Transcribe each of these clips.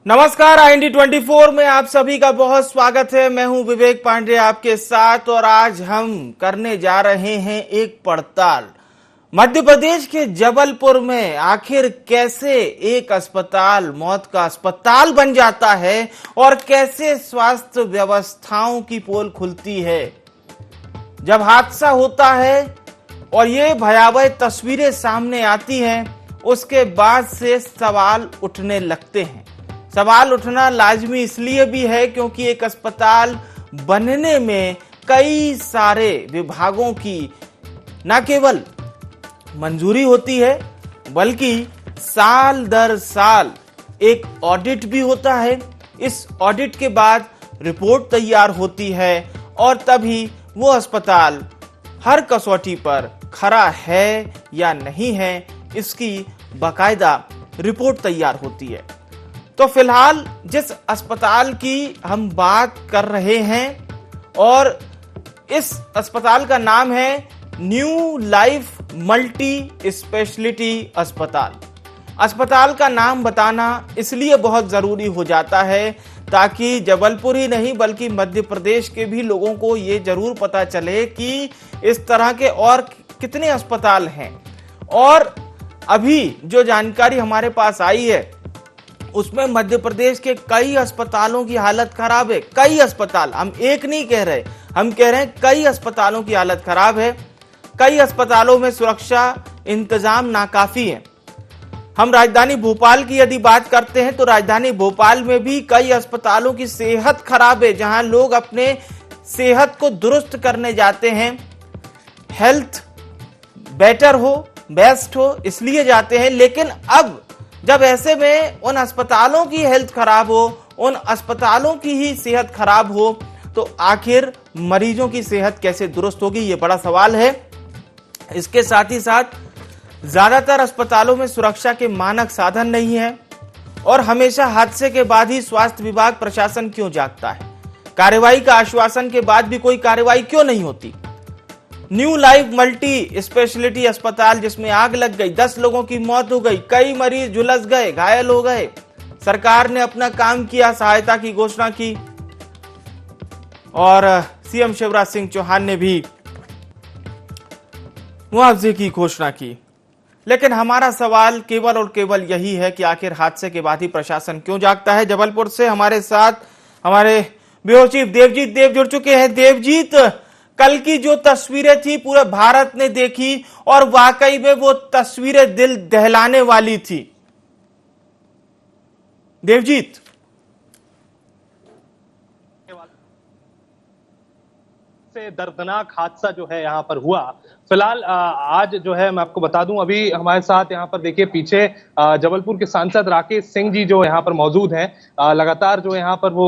नमस्कार, IND24 में आप सभी का बहुत स्वागत है। मैं हूं विवेक पांडे आपके साथ और आज हम करने जा रहे हैं एक पड़ताल। मध्य प्रदेश के जबलपुर में आखिर कैसे एक अस्पताल मौत का अस्पताल बन जाता है और कैसे स्वास्थ्य व्यवस्थाओं की पोल खुलती है। जब हादसा होता है और ये भयावह तस्वीरें सामने आती हैं, उसके बाद से सवाल उठने लगते हैं। सवाल उठना लाजमी इसलिए भी है क्योंकि एक अस्पताल बनने में कई सारे विभागों की न केवल मंजूरी होती है बल्कि साल दर साल एक ऑडिट भी होता है। इस ऑडिट के बाद रिपोर्ट तैयार होती है और तभी वो अस्पताल हर कसौटी पर खरा है या नहीं है, इसकी बाकायदा रिपोर्ट तैयार होती है। तो फिलहाल जिस अस्पताल की हम बात कर रहे हैं और इस अस्पताल का नाम है न्यू लाइफ मल्टी स्पेशलिटी अस्पताल। अस्पताल का नाम बताना इसलिए बहुत जरूरी हो जाता है ताकि जबलपुर ही नहीं बल्कि मध्य प्रदेश के भी लोगों को ये जरूर पता चले कि इस तरह के और कितने अस्पताल हैं। और अभी जो जानकारी हमारे पास आई है उसमें मध्य प्रदेश के कई अस्पतालों की हालत खराब है। कई अस्पताल, हम एक नहीं कह रहे, हम कह रहे हैं कई अस्पतालों की हालत खराब है। कई अस्पतालों में सुरक्षा इंतजाम नाकाफी है। हम राजधानी भोपाल की यदि बात करते हैं तो राजधानी भोपाल में भी कई अस्पतालों की सेहत खराब है, जहां लोग अपने सेहत को दुरुस्त करने जाते हैं, हेल्थ बेटर हो, बेस्ट हो इसलिए जाते हैं। लेकिन अब जब ऐसे में उन अस्पतालों की हेल्थ खराब हो, उन अस्पतालों की ही सेहत खराब हो, तो आखिर मरीजों की सेहत कैसे दुरुस्त होगी, ये बड़ा सवाल है। इसके साथ ही साथ ज्यादातर अस्पतालों में सुरक्षा के मानक साधन नहीं है और हमेशा हादसे के बाद ही स्वास्थ्य विभाग प्रशासन क्यों जागता है? कार्रवाई का आश्वासन के बाद भी कोई कार्रवाई क्यों नहीं होती? न्यू लाइफ मल्टी स्पेशलिटी अस्पताल जिसमें आग लग गई, 10 लोगों की मौत हो गई, कई मरीज झुलस गए, घायल हो गए। सरकार ने अपना काम किया, सहायता की घोषणा की और सीएम शिवराज सिंह चौहान ने भी मुआवजे की घोषणा की। लेकिन हमारा सवाल केवल और केवल यही है कि आखिर हादसे के बाद ही प्रशासन क्यों जागता है? जबलपुर से हमारे साथ हमारे ब्यूरो चीफ देवजीत देव जुड़ चुके हैं। देवजीत, कल की जो तस्वीरें थी पूरे भारत ने देखी और वाकई में वो तस्वीरें दिल दहलाने वाली थी। देवजीत, से दर्दनाक हादसा जो है यहाँ पर हुआ। फिलहाल आज जो है मैं आपको बता दूं, अभी हमारे साथ यहाँ पर देखिए पीछे जबलपुर के सांसद राकेश सिंह जी जो यहाँ पर मौजूद हैं। लगातार जो यहाँ पर वो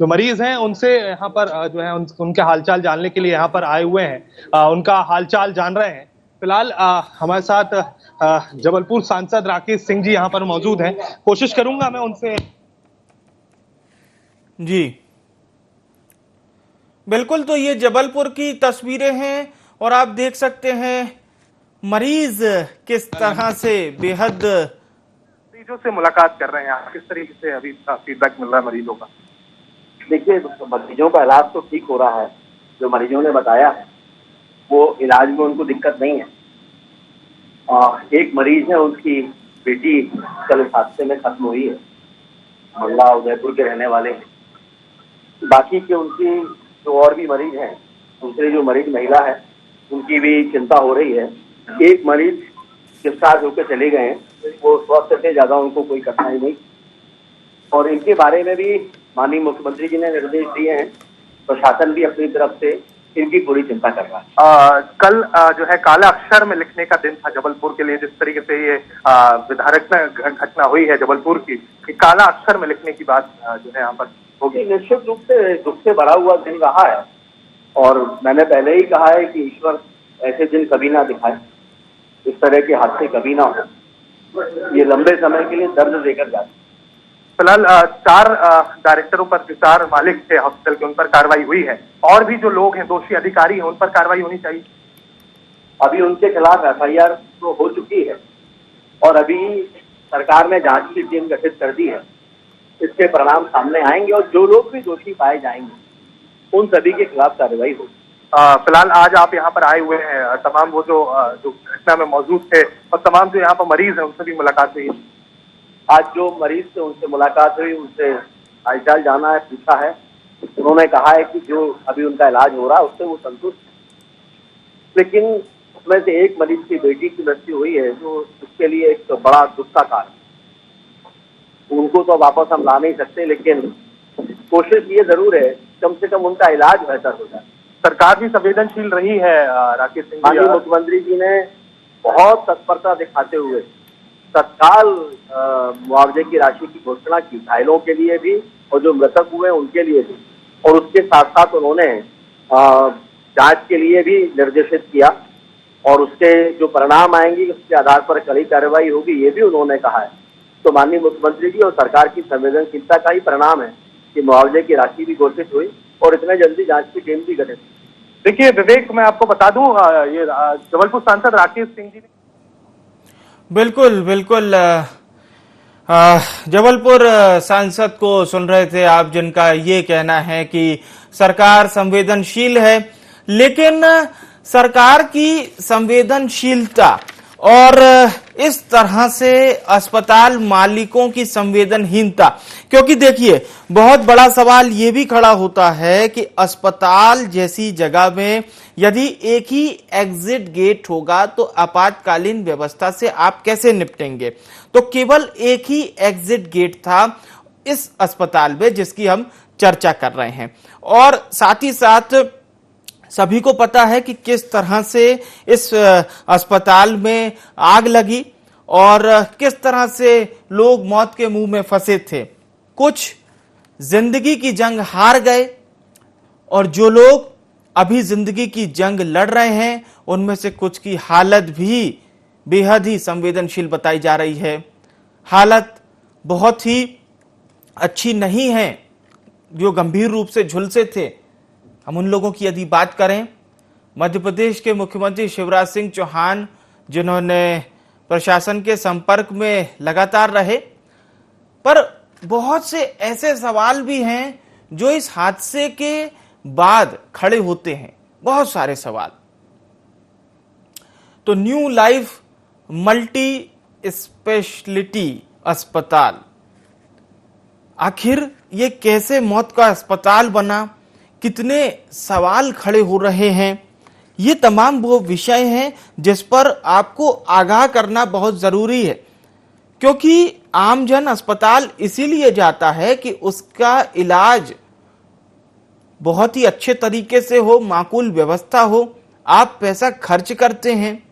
जो मरीज हैं उनसे यहाँ पर जो है उनके हालचाल जानने के लिए यहाँ पर आए हुए हैं, उनका हालचाल जान रहे हैं। फिलहाल हमारे साथ जबलपुर सांसद राकेश सिंह जी यहाँ पर मौजूद हैं। कोशिश करूंगा मैं उनसे। जी बिल्कुल, तो ये जबलपुर की तस्वीरें हैं और आप देख सकते हैं मरीज किस तरह से बेहद मरीजों से मुलाकात कर रहे हैं। आप किस तरीके से अभी फीडबैक मिल रहा है मरीजों का? देखिए, मरीजों का इलाज तो ठीक हो रहा है। जो मरीजों ने बताया है वो इलाज में उनको दिक्कत नहीं है। एक मरीज है, उनकी बेटी कल इस हादसे में खत्म हुई है, मंडला उदयपुर के रहने वाले हैं। बाकी के उनकी जो और भी मरीज हैं, दूसरे जो मरीज महिला है उनकी भी चिंता हो रही है। एक मरीज डिस्चार्ज होकर चले गए हैं, वो स्वस्थ थे, ज्यादा उनको कोई कठिनाई नहीं। और इनके बारे में भी माननीय मुख्यमंत्री जी ने निर्देश दिए हैं। प्रशासन भी अपनी तरफ से इनकी पूरी चिंता कर रहा है। कल जो है काला अक्षर में लिखने का दिन था जबलपुर के लिए। जिस तरीके से ये विधारक घटना हुई है जबलपुर की, कि काला अक्षर में लिखने की बात जो है यहाँ पर होगी। निश्चित रूप से दुख से भरा हुआ दिन रहा है और मैंने पहले ही कहा है कि ईश्वर ऐसे दिन कभी ना दिखाए, इस तरह के हादसे कभी ना हो। ये लंबे समय के लिए दर्द देकर जाते। फिलहाल 4 डायरेक्टरों पर, जो 4 मालिक थे हॉस्पिटल के, उन पर कार्रवाई हुई है। और भी जो लोग हैं, दोषी अधिकारी हैं, उन पर कार्रवाई होनी चाहिए। अभी उनके खिलाफ एफआईआर तो हो चुकी है और अभी सरकार ने जांच की टीम गठित कर दी है। इसके परिणाम सामने आएंगे और जो लोग भी दोषी पाए जाएंगे उन सभी के खिलाफ कार्रवाई होगी। फिलहाल आज आप यहाँ पर आए हुए हैं, तमाम वो जो घटना में मौजूद थे और तमाम जो यहाँ पर मरीज हैं उनसे भी मुलाकात हुई। आज जो मरीज थे उनसे मुलाकात हुई, उनसे हालचाल जाना है, पूछा है। उन्होंने कहा है कि जो अभी उनका इलाज हो रहा है उससे वो संतुष्ट है, लेकिन उसमें से एक मरीज की बेटी की मृत्यु हुई है जो उसके लिए एक बड़ा दुख का कारण। उनको तो वापस हम ला नहीं सकते, लेकिन कोशिश ये जरूर है कम से कम उनका इलाज बेहतर हो जाए। सरकार भी संवेदनशील रही है राकेश सिंह जी। माननीय मुख्यमंत्री जी ने बहुत तत्परता दिखाते हुए तत्काल मुआवजे की राशि की घोषणा की, घायलों के लिए भी और जो मृतक हुए उनके लिए भी, और उसके साथ साथ उन्होंने जांच के लिए भी निर्देशित किया और उसके जो परिणाम आएंगे उसके आधार पर कड़ी कार्रवाई होगी, ये भी उन्होंने कहा है। तो माननीय मुख्यमंत्री जी और सरकार की संवेदनशीलता का ही परिणाम है कि मुआवजे की राशि भी घोषित हुई और इतने जल्दी जांच की टीम भी गठित। देखिए विवेक, मैं आपको बता दूं, ये जबलपुर सांसद राकेश सिंह जी ने बिल्कुल बिल्कुल जबलपुर सांसद को सुन रहे थे आप, जिनका ये कहना है कि सरकार संवेदनशील है, लेकिन सरकार की संवेदनशीलता और इस तरह से अस्पताल मालिकों की संवेदनहीनता, क्योंकि देखिए बहुत बड़ा सवाल ये भी खड़ा होता है कि अस्पताल जैसी जगह में यदि एक ही एग्जिट गेट होगा तो आपातकालीन व्यवस्था से आप कैसे निपटेंगे। तो केवल एक ही एग्जिट गेट था इस अस्पताल में जिसकी हम चर्चा कर रहे हैं, और साथ ही साथ सभी को पता है कि किस तरह से इस अस्पताल में आग लगी और किस तरह से लोग मौत के मुंह में फंसे थे। कुछ जिंदगी की जंग हार गए और जो लोग अभी जिंदगी की जंग लड़ रहे हैं उनमें से कुछ की हालत भी बेहद ही संवेदनशील बताई जा रही है। हालत बहुत ही अच्छी नहीं है, जो गंभीर रूप से झुलसे थे। हम उन लोगों की यदि बात करें, मध्य प्रदेश के मुख्यमंत्री शिवराज सिंह चौहान जिन्होंने प्रशासन के संपर्क में लगातार रहे, पर बहुत से ऐसे सवाल भी हैं जो इस हादसे के बाद खड़े होते हैं, बहुत सारे सवाल। तो न्यू लाइफ मल्टी स्पेशलिटी अस्पताल आखिर ये कैसे मौत का अस्पताल बना, कितने सवाल खड़े हो रहे हैं, ये तमाम वो विषय हैं जिस पर आपको आगाह करना बहुत जरूरी है, क्योंकि आमजन अस्पताल इसीलिए जाता है कि उसका इलाज बहुत ही अच्छे तरीके से हो, माकूल व्यवस्था हो। आप पैसा खर्च करते हैं,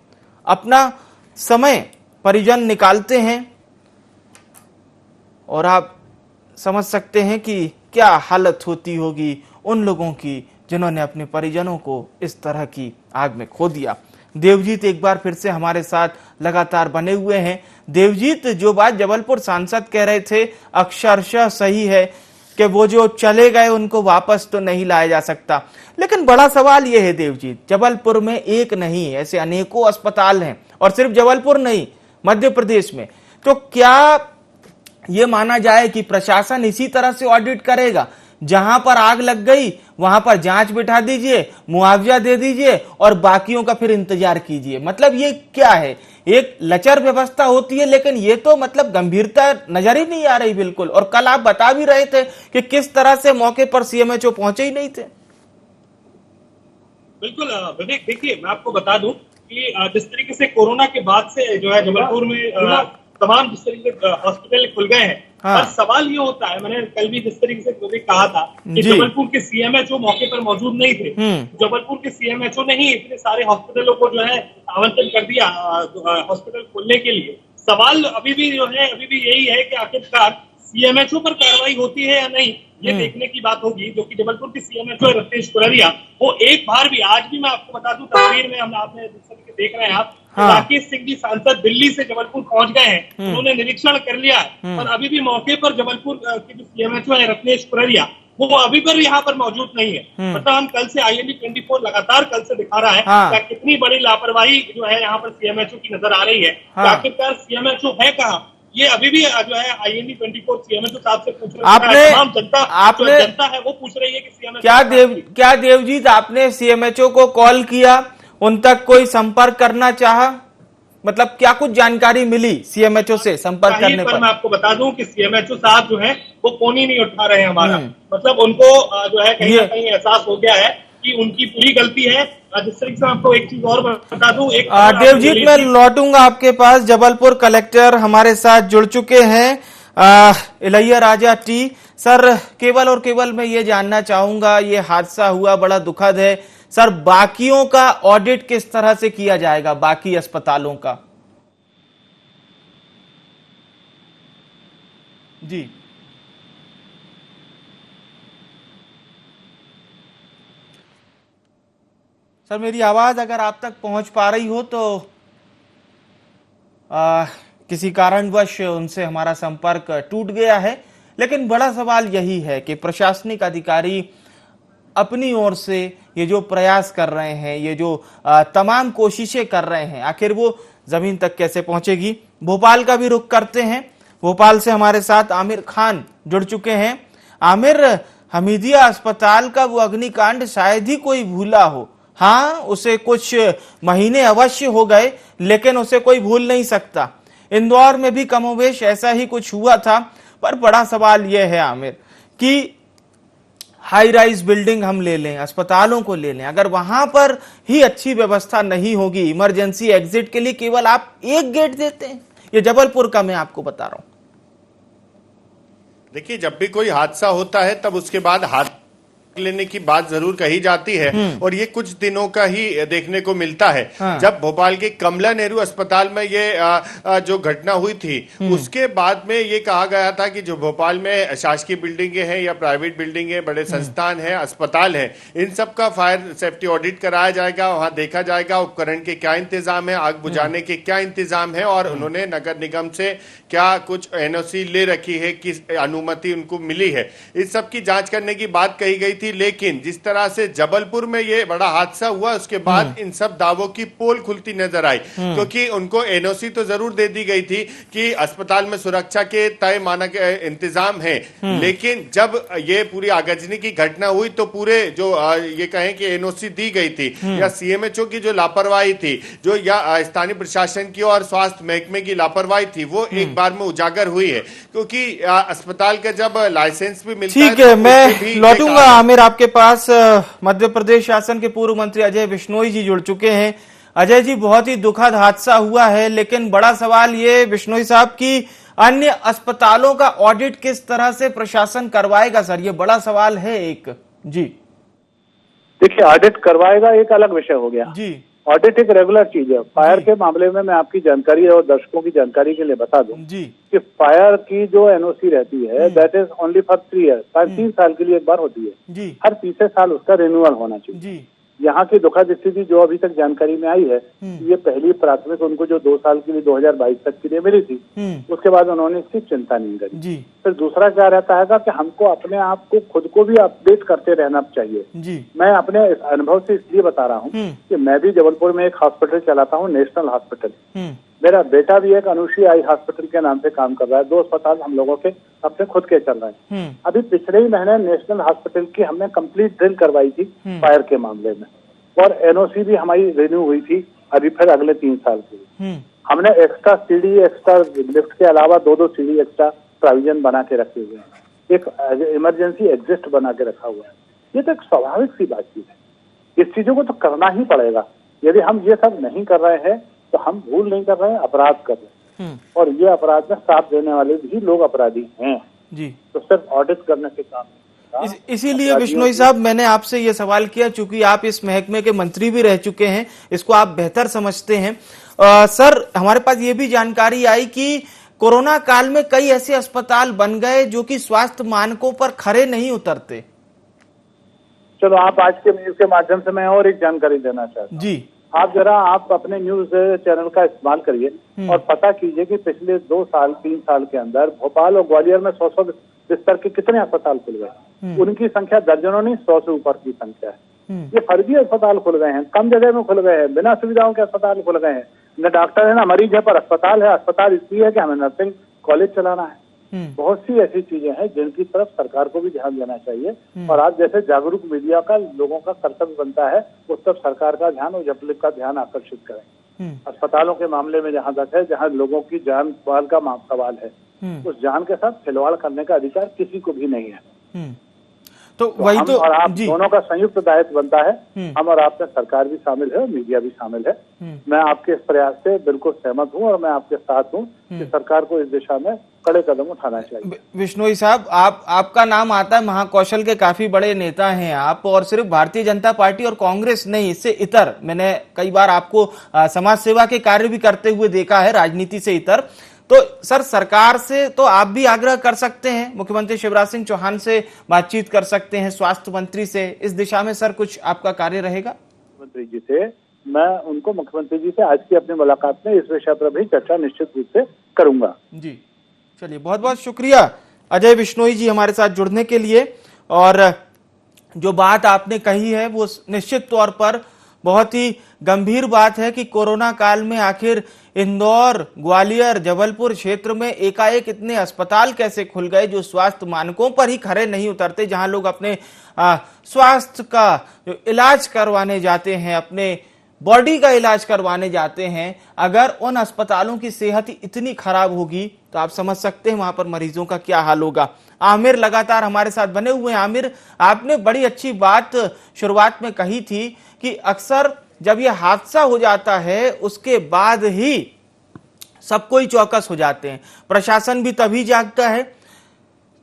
अपना समय परिजन निकालते हैं, और आप समझ सकते हैं कि क्या हालत होती होगी उन लोगों की जिन्होंने अपने परिजनों को इस तरह की आग में खो दिया। देवजीत एक बार फिर से हमारे साथ लगातार बने हुए हैं। देवजीत, जो बात जबलपुर सांसद कह रहे थे अक्षरशः सही है कि वो जो चले गए उनको वापस तो नहीं लाया जा सकता, लेकिन बड़ा सवाल ये है देवजीत, जबलपुर में एक नहीं ऐसे अनेकों अस्पताल हैं, और सिर्फ जबलपुर नहीं मध्य प्रदेश में। तो क्या ये माना जाए कि प्रशासन इसी तरह से ऑडिट करेगा, जहां पर आग लग गई वहां पर जांच बिठा दीजिए, मुआवजा दे दीजिए और बाकियों का फिर इंतजार कीजिए? मतलब ये क्या है, एक लचर व्यवस्था होती है, लेकिन ये तो मतलब गंभीरता नजर ही नहीं आ रही बिल्कुल। और कल आप बता भी रहे थे कि किस तरह से मौके पर सीएमएचओ पहुंचे ही नहीं थे। बिल्कुल विवेक, देखिए मैं आपको बता दूं कि जिस तरीके से कोरोना के बाद से जो है जबलपुर में तमाम जिस तरीके से हॉस्पिटल खुल गए हैं, हाँ। सवाल ये होता है, मैंने कल भी जिस तरीके से कहा था कि जबलपुर के सीएमएचओ मौके पर मौजूद नहीं थे। जबलपुर के सीएमएचओ ने ही इतने सारे हॉस्पिटलों को जो है आवंटन कर दिया हॉस्पिटल खोलने के लिए। सवाल अभी भी जो है अभी भी यही है कि आखिरकार सीएमएचओ पर कार्रवाई होती है या नहीं, ये देखने की बात होगी। जो कि जबलपुर के सीएमएचओ रत्नेश कुररिया, वो एक बार भी, आज भी मैं आपको बता दूं तस्वीर में हम आपने जिस तरीके देख रहे हैं आप, राकेश सिंह जी सांसद दिल्ली से जबलपुर पहुंच गए हैं, उन्होंने निरीक्षण कर लिया, और अभी भी मौके पर जबलपुर के जो सीएमएचओ है रत्नेश कुररिया, वो अभी पर यहाँ पर मौजूद नहीं है। मतलब हम कल से IND 24 लगातार कल से दिखा रहा है क्या कितनी बड़ी लापरवाही जो है यहाँ पर सीएमएचओ की नजर आ रही है। आखिरकार सीएमएचओ है कहाँ, ये अभी भी जो है IND 24 CMHO साहब से पूछ रहे आपने तमाम जनता है वो पूछ रही है कि CMHO क्या देवजीत आपने CMHO को कॉल किया, उन तक कोई संपर्क करना चाहा, मतलब क्या कुछ जानकारी मिली CMHO से संपर्क करने पर? मैं आपको बता दूं कि CMHO साहब जो है वो फोन ही नहीं उठा रहे हैं हमारा, मतलब उनको जो है कहीं ना कहीं एहसास हो गया है कि उनकी पूरी गलती है। जिस तरीके से आपको एक चीज और बता दूं, एक देवजीत मैं लौटूंगा आपके पास। जबलपुर कलेक्टर हमारे साथ जुड़ चुके हैं, इलैया राजा टी। सर केवल और केवल मैं ये जानना चाहूंगा, ये हादसा हुआ बड़ा दुखद है सर, बाकियों का ऑडिट किस तरह से किया जाएगा, बाकी अस्पतालों का? जी सर, मेरी आवाज अगर आप तक पहुंच पा रही हो तो किसी कारणवश उनसे हमारा संपर्क टूट गया है, लेकिन बड़ा सवाल यही है कि प्रशासनिक अधिकारी अपनी ओर से ये जो प्रयास कर रहे हैं, ये जो तमाम कोशिशें कर रहे हैं, आखिर वो जमीन तक कैसे पहुंचेगी? भोपाल का भी रुख करते हैं। भोपाल से हमारे साथ आमिर खान जुड़ चुके हैं। आमिर, हमीदिया अस्पताल का वो अग्निकांड शायद ही कोई भूला हो। हाँ, उसे कुछ महीने अवश्य हो गए, लेकिन उसे कोई भूल नहीं सकता। इंदौर में भी कमोवेश ऐसा ही कुछ हुआ था, पर बड़ा सवाल यह है आमिर कि हाई राइज बिल्डिंग हम ले लें, अस्पतालों को ले लें, अगर वहां पर ही अच्छी व्यवस्था नहीं होगी, इमरजेंसी एग्जिट के लिए केवल आप एक गेट देते हैं। ये जबलपुर का मैं आपको बता रहा हूं। देखिए, जब भी कोई हादसा होता है तब उसके बाद हाथ लेने की बात जरूर कही जाती है, और ये कुछ दिनों का ही देखने को मिलता है। जब भोपाल के कमला नेहरू अस्पताल में ये जो घटना हुई थी, उसके बाद में ये कहा गया था कि जो भोपाल में शासकीय बिल्डिंगें हैं या प्राइवेट बिल्डिंगें, बड़े संस्थान हैं, अस्पताल हैं, इन सब का फायर सेफ्टी ऑडिट कराया जाएगा। वहां देखा जाएगा उपकरण के क्या इंतजाम है, आग बुझाने के क्या इंतजाम है, और उन्होंने नगर निगम से क्या कुछ NOC ले रखी है, किस अनुमति उनको मिली है, इस सब की जांच करने की बात कही गई थी। लेकिन जिस तरह से जबलपुर में ये बड़ा हादसा हुआ, उसके बाद इन सब दावों की पोल खुलती नजर आई, क्योंकि उनको NOC तो जरूर दे दी गई थी कि अस्पताल में सुरक्षा के तय मानक इंतजाम है, लेकिन जब ये पूरी आगजनी की घटना हुई तो पूरे जो ये कहें कि NOC दी गई थी या CMHO की जो लापरवाही थी, जो या स्थानीय प्रशासन की और स्वास्थ्य महकमे की लापरवाही थी, वो एक बार में उजागर हुई है। क्योंकि अस्पताल का जब लाइसेंस भी मिलता है, ठीक है, मैं लौटूंगा आमिर आपके पास। मध्य प्रदेश शासन के पूर्व मंत्री अजय बिश्नोई जी जुड़ चुके हैं। अजय जी, बहुत ही दुखद हादसा हुआ है, लेकिन बड़ा सवाल ये बिश्नोई साहब की अन्य अस्पतालों का ऑडिट किस तरह से प्रशासन करवाएगा सर? ये बड़ा सवाल है एक। जी देखिए, ऑडिट करवाएगा एक अलग विषय हो गया जी। ऑडिट एक रेगुलर चीज है। फायर के मामले में मैं आपकी जानकारी और दर्शकों की जानकारी के लिए बता दूं जी कि फायर की जो NOC रहती है, that is only for 3 year, 3 साल के लिए एक बार होती है जी। हर तीसरे साल उसका रिन्यूअल होना चाहिए जी। यहाँ की दुखद स्थिति जो अभी तक जानकारी में आई है, ये पहली प्राथमिक उनको जो 2 साल के लिए 2022 तक के लिए मिली थी, उसके बाद उन्होंने इसकी चिंता नहीं करी जी। फिर दूसरा क्या रहता है कि हमको अपने आप को खुद को भी अपडेट करते रहना चाहिए जी। मैं अपने अनुभव से इसलिए बता रहा हूँ कि मैं भी जबलपुर में एक हॉस्पिटल चलाता हूँ, नेशनल हॉस्पिटल। मेरा बेटा भी एक अनुश्री आई हॉस्पिटल के नाम से काम कर रहा है। 2 अस्पताल हम लोगों के अपने खुद के चल रहे हैं। अभी पिछले ही महीने नेशनल हॉस्पिटल की हमने कंप्लीट ड्रिल करवाई थी फायर के मामले में, और NOC भी हमारी रिन्यू हुई थी अभी फिर अगले 3 साल के लिए। हमने एक्स्ट्रा सीढ़ी, एक्स्ट्रा लिफ्ट के अलावा 2 सीढ़ी एक्स्ट्रा प्रोविजन बना के रखे हुए हैं, एक इमरजेंसी एग्जिस्ट बना के रखा हुआ है। ये तो एक स्वाभाविक सी बातचीत है, इस चीजों को तो करना ही पड़ेगा। यदि हम ये सब नहीं कर रहे हैं तो हम भूल नहीं कर रहे हैं, अपराध कर रहे हैं, और ये अपराध में साथ देने वाले भी लोग अपराधी हैं जी। तो सिर्फ ऑडिट करने के काम इसीलिए बिश्नोई साहब मैंने आपसे ये सवाल किया, चूंकि आप इस महकमे के मंत्री भी रह चुके हैं, इसको आप बेहतर समझते हैं। सर, हमारे पास ये भी जानकारी आई कि कोरोना काल में कई ऐसे अस्पताल बन गए जो कि स्वास्थ्य मानकों पर खरे नहीं उतरते। चलो, आप आज के न्यूज के माध्यम से मैं और एक जानकारी देना चाहता हूँ जी। आप अपने न्यूज चैनल का इस्तेमाल करिए और पता कीजिए कि पिछले 2 साल 3 साल के अंदर भोपाल और ग्वालियर में 100 बिस्तर के कितने अस्पताल खुल गए। उनकी संख्या दर्जनों नहीं, 100 से ऊपर की संख्या है। ये फर्जी अस्पताल खुल गए हैं, कम जगह में खुल गए हैं, बिना सुविधाओं के अस्पताल खुल गए हैं। न डॉक्टर है ना मरीज है, पर अस्पताल है। अस्पताल इसलिए है कि हमें नर्सिंग कॉलेज चलाना है, बहुत सी ऐसी चीजें हैं जिनकी तरफ सरकार को भी ध्यान देना चाहिए। और आज जैसे जागरूक मीडिया का लोगों का कर्तव्य बनता है, उस तरफ सरकार का ध्यान और पब्लिक का ध्यान आकर्षित करें। अस्पतालों के मामले में जहां तक है, जहां लोगों की जान माल का सवाल है, उस जान के साथ खिलवाड़ करने का अधिकार किसी को भी नहीं है। तो वही हम तो और आप दोनों का संयुक्त दायित्व बनता है। हम और आप में सरकार भी शामिल है और मीडिया भी शामिल है। मैं आपके इस प्रयास से बिल्कुल सहमत हूं और मैं आपके साथ हूं कि सरकार को इस दिशा में कड़े कदम उठाना चाहिए। विश्नोई साहब, आपका नाम आता है, महाकौशल के काफी बड़े नेता हैं आप, और सिर्फ भारतीय जनता पार्टी और कांग्रेस नहीं, इससे इतर मैंने कई बार आपको समाज सेवा के कार्य भी करते हुए देखा है, राजनीति से इतर। तो सर, सरकार से तो आप भी आग्रह कर सकते हैं, मुख्यमंत्री शिवराज सिंह चौहान से बातचीत कर सकते हैं, स्वास्थ्य मंत्री से, इस दिशा में सर कुछ आपका कार्य रहेगा? मुख्यमंत्री जी से मैं उनको मुख्यमंत्री जी से आज की अपनी मुलाकात में इस विषय पर भी चर्चा निश्चित रूप से करूंगा। जी, चलिए, बहुत बहुत शुक्रिया अजय विश्नोई जी हमारे साथ जुड़ने के लिए। और जो बात आपने कही है वो निश्चित तौर पर बहुत ही गंभीर बात है कि कोरोना काल में आखिर इंदौर, ग्वालियर, जबलपुर क्षेत्र में एकाएक इतने अस्पताल कैसे खुल गए जो स्वास्थ्य मानकों पर ही खरे नहीं उतरते, जहां लोग अपने स्वास्थ्य का इलाज करवाने जाते हैं, अपने बॉडी का इलाज करवाने जाते हैं। अगर उन अस्पतालों की सेहत ही इतनी खराब होगी तो आप समझ सकते हैं वहां पर मरीजों का क्या हाल होगा। आमिर लगातार हमारे साथ बने हुए हैं। आमिर, आपने बड़ी अच्छी बात शुरुआत में कही थी कि अक्सर जब यह हादसा हो जाता है उसके बाद ही सब कोई चौकस हो जाते हैं, प्रशासन भी तभी जागता है,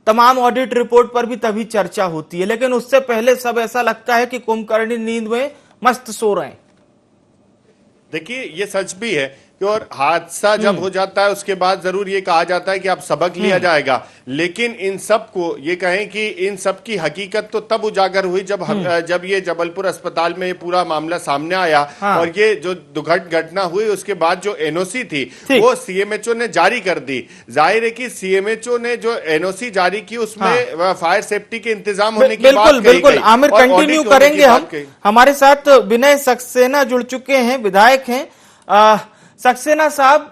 तमाम ऑडिट रिपोर्ट पर भी तभी चर्चा होती है, लेकिन उससे पहले सब ऐसा लगता है कि कुंभकर्णी नींद में मस्त सो रहे हैं। देखिए, ये सच भी है कि और हादसा जब हो जाता है उसके बाद जरूर ये कहा जाता है कि अब सबक लिया जाएगा, लेकिन इन सब को ये कहें कि इन सब की हकीकत तो तब उजागर हुई जब ये जबलपुर अस्पताल में ये पूरा मामला सामने आया। और ये जो दुखद घटना हुई उसके बाद जो एनओसी थी वो सीएमएचओ ने जारी कर दी। जाहिर है कि सीएमएचओ ने जो एनओसी जारी की उसमें फायर सेफ्टी के इंतजाम होने की बात बिल्कुल आमिर, कंटिन्यू करेंगे हम। हमारे साथ विनय सक्सेना जुड़ चुके हैं, विधायक हैं। सक्सेना साहब,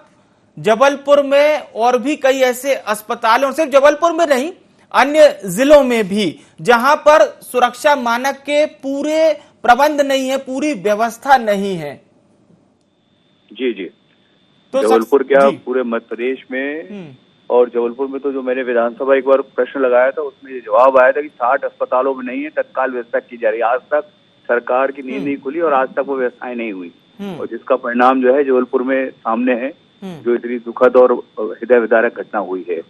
जबलपुर में और भी कई ऐसे अस्पताल हैं, और सिर्फ जबलपुर में नहीं अन्य जिलों में भी, जहां पर सुरक्षा मानक के पूरे प्रबंध नहीं है, पूरी व्यवस्था नहीं है। जी जी, तो जबलपुर क्या पूरे मध्य प्रदेश में, और जबलपुर में तो जो मैंने विधानसभा एक बार प्रश्न लगाया था उसमें ये जवाब आया था कि 60 अस्पतालों में नहीं है, तत्काल व्यवस्था की जा रही है। आज तक सरकार की नींद नहीं खुली और आज तक वो व्यवस्थाएं नहीं हुई, और जिसका परिणाम जो है जबलपुर में सामने है, जो इतनी दुखद और हृदय विदारक घटना हुई है।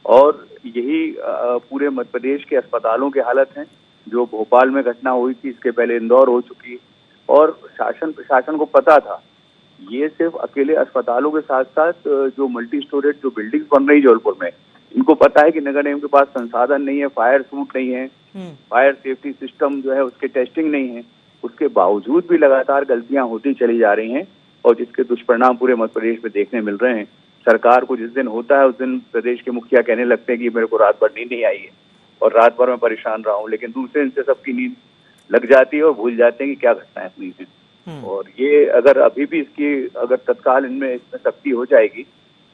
और यही पूरे मध्य प्रदेश के अस्पतालों की हालत है। जो भोपाल में घटना हुई थी, इसके पहले इंदौर हो चुकी, और प्रशासन को पता था। ये सिर्फ अकेले अस्पतालों के साथ साथ जो मल्टी स्टोरेज जो बिल्डिंग्स बन रही जबलपुर में, इनको पता है कि नगर निगम के पास संसाधन नहीं है, फायर सूट नहीं है, फायर सेफ्टी सिस्टम जो है उसके टेस्टिंग नहीं है। उसके बावजूद भी लगातार गलतियां होती चली जा रही हैं, और जिसके दुष्परिणाम पूरे मध्य प्रदेश में देखने मिल रहे हैं। सरकार को जिस दिन होता है उस दिन प्रदेश के मुखिया कहने लगते हैं कि मेरे को रात भर नींद नहीं आई है और रात भर मैं परेशान रहा हूँ, लेकिन दूसरे दिन से सबकी नींद लग जाती है और भूल जाते हैं कि क्या घटनाएं हुई हैं। और ये अगर अभी भी इसकी अगर तत्काल इसमें सख्ती हो जाएगी,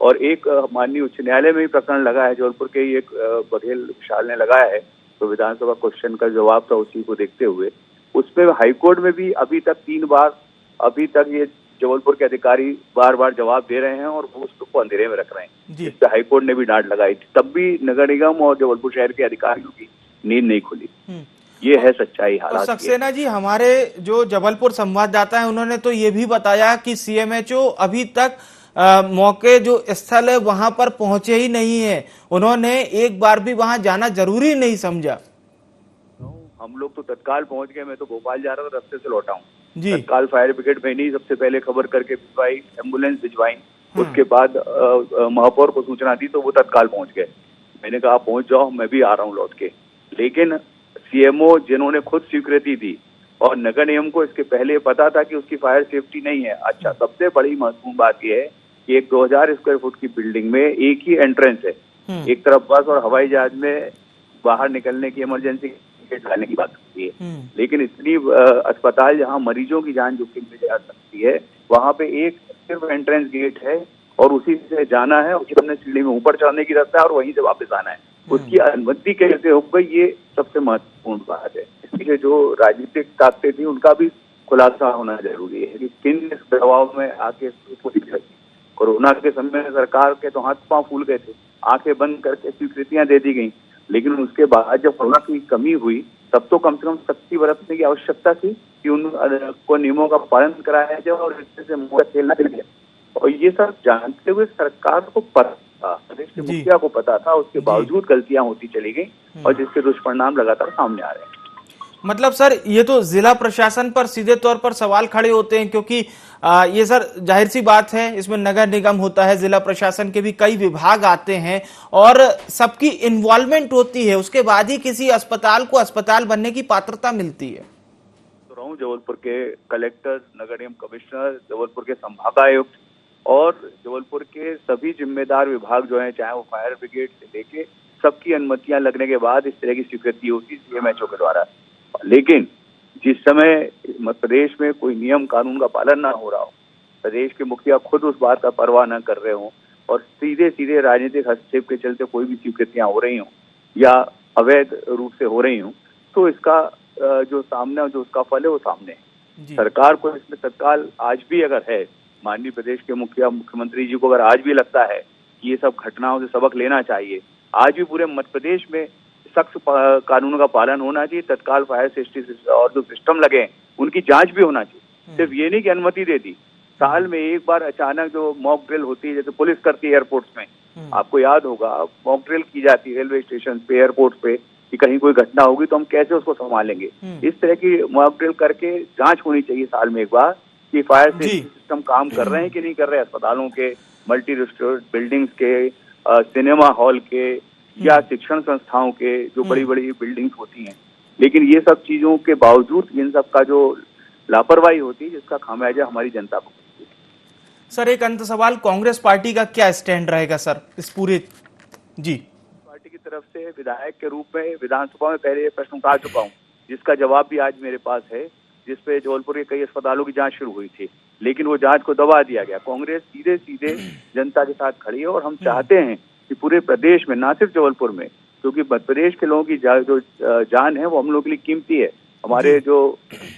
और एक माननीय उच्च न्यायालय में भी प्रकरण लगा है, जबलपुर के ही एक बघेल विशाल ने लगाया है, तो विधानसभा क्वेश्चन का जवाब था उसी को देखते हुए, उसमें हाईकोर्ट में भी अभी तक 3 बार अभी तक ये जबलपुर के अधिकारी बार बार जवाब दे रहे हैं और वो उसको अंधेरे में रख रहे हैं, जिससे हाईकोर्ट ने भी डांट लगाई थी। तब भी नगर निगम और जबलपुर शहर के अधिकारियों की नींद नहीं खुली। ये है सच्चाई हालात। सक्सेना जी, हमारे जो जबलपुर संवाददाता है उन्होंने तो ये भी बताया कि सीएमएचओ अभी तक मौके जो स्थल है वहां पर पहुंचे ही नहीं है, उन्होंने एक बार भी वहां जाना जरूरी नहीं समझा। हम लोग तो तत्काल पहुंच गए। मैं तो भोपाल जा रहा था, रास्ते से लौटा हूँ। तत्काल फायर ब्रिगेड भेजी, सबसे पहले खबर करके भिजवाई, एम्बुलेंस भिजवाई, उसके बाद महापौर को सूचना दी तो वो तत्काल पहुंच गए। मैंने कहा आप पहुंच जाओ, मैं भी आ रहा हूँ लौट के। लेकिन सीएमओ जिन्होंने खुद स्वीकृति दी और नगर निगम को इसके पहले पता था कि उसकी फायर सेफ्टी नहीं है। अच्छा, सबसे बड़ी महत्वपूर्ण बात यह है कि एक 2000 स्क्वायर फुट की बिल्डिंग में एक ही एंट्रेंस है, एक तरफ बस और हवाई जहाज में बाहर निकलने की इमरजेंसी डालने की बात होती है, लेकिन इतनी अस्पताल जहां मरीजों की जान जोखिम में जा सकती है, वहां पे एक सिर्फ एंट्रेंस गेट है और उसी से जाना है, उसी हमने सीढ़ी में ऊपर चढ़ने की रास्ता है और वहीं से वापस आना है। उसकी अनुमति कैसे हो गई, ये सबसे महत्वपूर्ण बात है। इसलिए जो राजनीतिक ताकतें थी उनका भी खुलासा होना जरूरी है कि किन इस दबाव में आके कोरोना के समय में सरकार के तो हाथ पांव फूल गए थे, आंखें बंद करके स्वीकृतियां दे दी गई, लेकिन उसके बाद जब कोरोना की कमी हुई तब तो कम से कम सख्ती बरतने की आवश्यकता थी कि उनको नियमों का पालन कराया जाए और इससे से मुंह खेलना चाहिए। और ये सब जानते हुए सरकार को पता था, प्रदेश के मुखिया को पता था, उसके बावजूद गलतियां होती चली गई और जिसके दुष्परिणाम लगातार सामने आ रहे हैं। मतलब सर ये तो जिला प्रशासन पर सीधे तौर पर सवाल खड़े होते हैं, क्योंकि ये सर जाहिर सी बात है, इसमें नगर निगम होता है, जिला प्रशासन के भी कई विभाग आते हैं और सबकी इन्वॉल्वमेंट होती है, उसके बाद ही किसी अस्पताल को अस्पताल बनने की पात्रता मिलती है। तो रहूं जबलपुर के कलेक्टर, नगर निगम कमिश्नर, जबलपुर के संभागायुक्त और जबलपुर के सभी जिम्मेदार विभाग जो हैं, चाहे वो फायर ब्रिगेड से लेके, सबकी अनुमतियां लगने के बाद इस तरह की स्वीकृति होती है सीएमएचओ के द्वारा। लेकिन जिस समय मध्य प्रदेश में कोई नियम कानून का पालन ना हो रहा हो, प्रदेश के मुखिया खुद उस बात का परवाह न कर रहे हो और सीधे सीधे राजनीतिक हस्तक्षेप के चलते कोई भी स्वीकृतियां हो रही हो या अवैध रूप से हो रही हो, तो इसका जो सामने जो उसका फल है वो सामने है। सरकार को इसमें तत्काल आज भी अगर है, माननीय प्रदेश के मुख्यमंत्री जी को अगर आज भी लगता है कि ये सब घटनाओं से सबक लेना चाहिए, आज भी पूरे मध्य प्रदेश में सख्त कानूनों का पालन होना चाहिए, तत्काल फायर सेफ्टी और जो सिस्टम लगे उनकी जांच भी होना चाहिए। सिर्फ ये नहीं कि अनुमति दे दी, साल में एक बार अचानक जो मॉक ड्रिल होती है, जैसे पुलिस करती है एयरपोर्ट्स में, आपको याद होगा मॉक ड्रिल की जाती है रेलवे स्टेशन पे, एयरपोर्ट पे, कि कहीं कोई घटना होगी तो हम कैसे उसको संभालेंगे। इस तरह की मॉक ड्रिल करके जांच होनी चाहिए साल में एक बार कि फायर सेफ्टी सिस्टम काम कर रहे हैं कि नहीं कर रहे, अस्पतालों के, मल्टी स्टोरेज बिल्डिंग्स के, सिनेमा हॉल के या शिक्षण संस्थाओं के जो बड़ी बड़ी बिल्डिंग्स होती हैं। लेकिन ये सब चीजों के बावजूद इन सब का जो लापरवाही होती है, जिसका खामियाजा हमारी जनता को। सर एक अंत सवाल, कांग्रेस पार्टी का क्या स्टैंड रहेगा सर इस पूरे? जी, पार्टी की तरफ से विधायक के रूप में विधानसभा में पहले ये प्रश्न उठा चुका हूँ, जिसका जवाब भी आज मेरे पास है, जिसपे जबलपुर के कई अस्पतालों की जांच शुरू हुई थी, लेकिन वो जांच को दबा दिया गया। कांग्रेस सीधे सीधे जनता के साथ खड़ी है और हम चाहते हैं कि पूरे प्रदेश में, ना सिर्फ जबलपुर में, क्योंकि मध्य प्रदेश के लोगों की जो जान है वो हम लोगों के लिए कीमती है, हमारे जो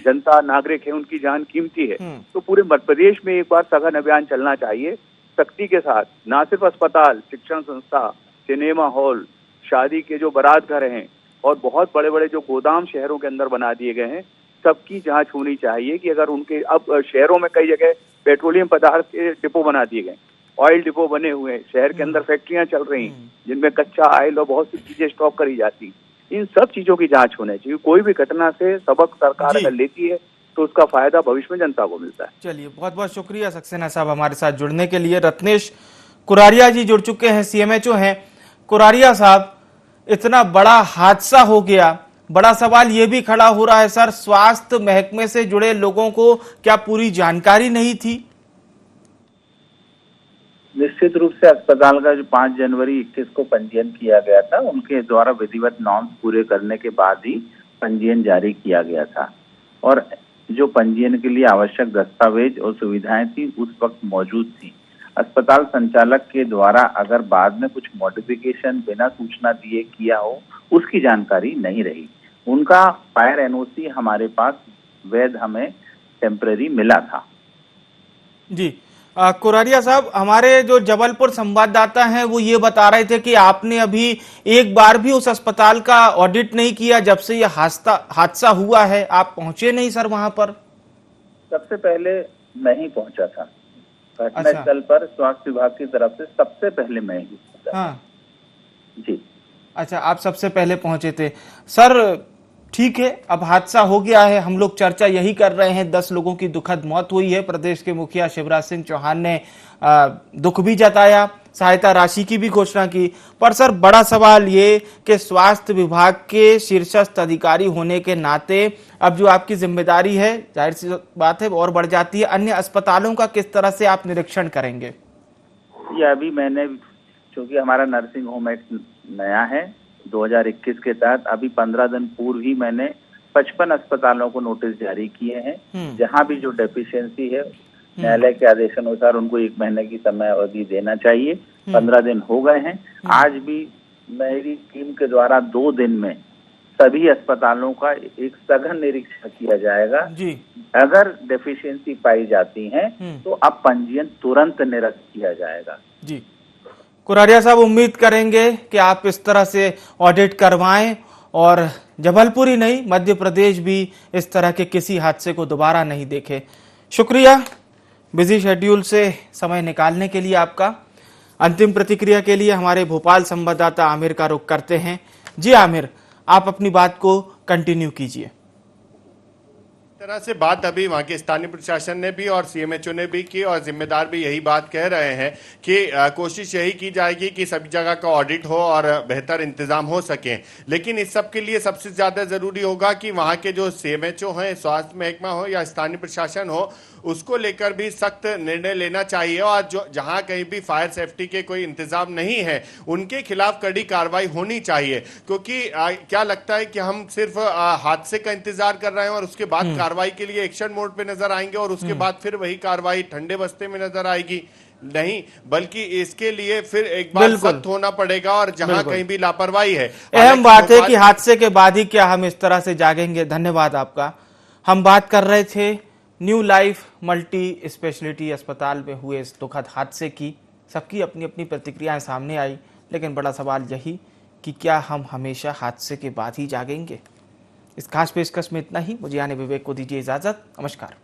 जनता नागरिक है उनकी जान कीमती है, तो पूरे मध्य प्रदेश में एक बार सघन अभियान चलना चाहिए सख्ती के साथ। ना सिर्फ अस्पताल, शिक्षण संस्था, सिनेमा हॉल, शादी के जो बारात घर हैं और बहुत बड़े बड़े जो गोदाम शहरों के अंदर बना दिए गए हैं, सबकी जांच होनी चाहिए कि अगर उनके, अब शहरों में कई जगह पेट्रोलियम पदार्थ के डिपो बना दिए गए, ऑयल डिपो बने हुए हैं, शहर के अंदर फैक्ट्रियां चल रही हैं जिनमें कच्चा ऑयल और बहुत सी चीजें स्टॉक करी जाती, इन सब चीजों की जांच होनी चाहिए। कोई भी घटना से सबक सरकार अगर लेती है तो उसका फायदा भविष्य में जनता को मिलता है। चलिए, बहुत बहुत शुक्रिया सक्सेना साहब हमारे साथ जुड़ने के लिए। रत्नेश कुरारिया जी जुड़ चुके हैं, सीएमएचओ हैं। कुरारिया साहब, इतना बड़ा हादसा हो गया, बड़ा सवाल ये भी खड़ा हो रहा है सर, स्वास्थ्य महकमे से जुड़े लोगों को क्या पूरी जानकारी नहीं थी? निश्चित रूप से अस्पताल का जो 5 जनवरी 21 को पंजीयन किया गया था, उनके द्वारा विधिवत नॉर्म्स पूरे करने के बाद ही पंजीयन जारी किया गया था और जो पंजीयन के लिए आवश्यक दस्तावेज और सुविधाएं थी उस वक्त मौजूद थी। अस्पताल संचालक के द्वारा अगर बाद में कुछ मॉडिफिकेशन बिना सूचना दिए किया हो, उसकी जानकारी नहीं रही। उनका फायर एनओसी हमारे पास वैध हमें टेम्परेरी मिला था। जी, कुरारिया साहब, हमारे जो जबलपुर संवाददाता हैं वो ये बता रहे थे कि आपने अभी एक बार भी उस अस्पताल का ऑडिट नहीं किया जब से ये हादसा हुआ है। आप पहुंचे नहीं सर वहां पर? सबसे पहले मैं ही पहुंचा था घटनास्थल पर, स्वास्थ्य विभाग की तरफ से सबसे पहले मैं ही पहुंचा। हाँ जी, अच्छा, आप सबसे पहले पहुंचे थे सर। ठीक है, अब हादसा हो गया है, हम लोग चर्चा यही कर रहे हैं। 10 लोगों की दुखद मौत हुई है। प्रदेश के मुखिया शिवराज सिंह चौहान ने दुख भी जताया, सहायता राशि की भी घोषणा की, पर सर बड़ा सवाल ये कि स्वास्थ्य विभाग के शीर्षस्थ अधिकारी होने के नाते अब जो आपकी जिम्मेदारी है, जाहिर सी बात है, और बढ़ जाती है। अन्य अस्पतालों का किस तरह से आप निरीक्षण करेंगे? ये अभी मैंने, क्योंकि हमारा नर्सिंग होम एक नया है 2021 के तहत, अभी 15 दिन पूर्व ही मैंने 55 अस्पतालों को नोटिस जारी किए हैं। जहां भी जो डेफिशिएंसी है न्यायालय के आदेशानुसार उनको 1 महीने की समय अवधि देना चाहिए। 15 दिन हो गए हैं। आज भी मेरी टीम के द्वारा 2 दिन में सभी अस्पतालों का एक सघन निरीक्षण किया जाएगा जी। अगर डेफिशिएंसी पाई जाती है तो अब पंजीयन तुरंत निरस्त किया जाएगा। जी कुरारिया साहब, उम्मीद करेंगे कि आप इस तरह से ऑडिट करवाएं और जबलपुर ही नहीं मध्य प्रदेश भी इस तरह के किसी हादसे को दोबारा नहीं देखे। शुक्रिया बिजी शेड्यूल से समय निकालने के लिए आपका। अंतिम प्रतिक्रिया के लिए हमारे भोपाल संवाददाता आमिर का रुख करते हैं। जी आमिर, आप अपनी बात को कंटिन्यू कीजिए। तरह से बात अभी वहां के स्थानीय प्रशासन ने भी और सीएमएचओ ने भी की और जिम्मेदार भी यही बात कह रहे हैं कि कोशिश यही की जाएगी कि सभी जगह का ऑडिट हो और बेहतर इंतजाम हो सके। लेकिन इस सब के लिए सबसे ज्यादा जरूरी होगा कि वहां के जो सीएमएचओ हैं, स्वास्थ्य महकमा हो या स्थानीय प्रशासन हो, उसको लेकर भी सख्त निर्णय लेना चाहिए और जो जहां कहीं भी फायर सेफ्टी के कोई इंतजाम नहीं है उनके खिलाफ कड़ी कार्रवाई होनी चाहिए। क्योंकि क्या लगता है कि हम सिर्फ हादसे का इंतजार कर रहे हैं और उसके बाद कार्रवाई के लिए एक्शन मोड पे नजर आएंगे और उसके बाद फिर वही कार्रवाई ठंडे बस्ते में नजर आएगी। नहीं, बल्कि इसके लिए फिर एक बार सख्त होना पड़ेगा और जहां कहीं भी लापरवाही है। अहम बात है कि हादसे के बाद ही क्या हम इस तरह से जागेंगे। धन्यवाद आपका। हम बात कर रहे थे न्यू लाइफ मल्टी स्पेशलिटी अस्पताल में हुए इस दुखद हादसे की। सबकी अपनी अपनी प्रतिक्रियाएं सामने आई, लेकिन बड़ा सवाल यही कि क्या हम हमेशा हादसे के बाद ही जागेंगे। इस खास पेशकश में इतना ही। मुझे यानी विवेक को दीजिए इजाजत। नमस्कार।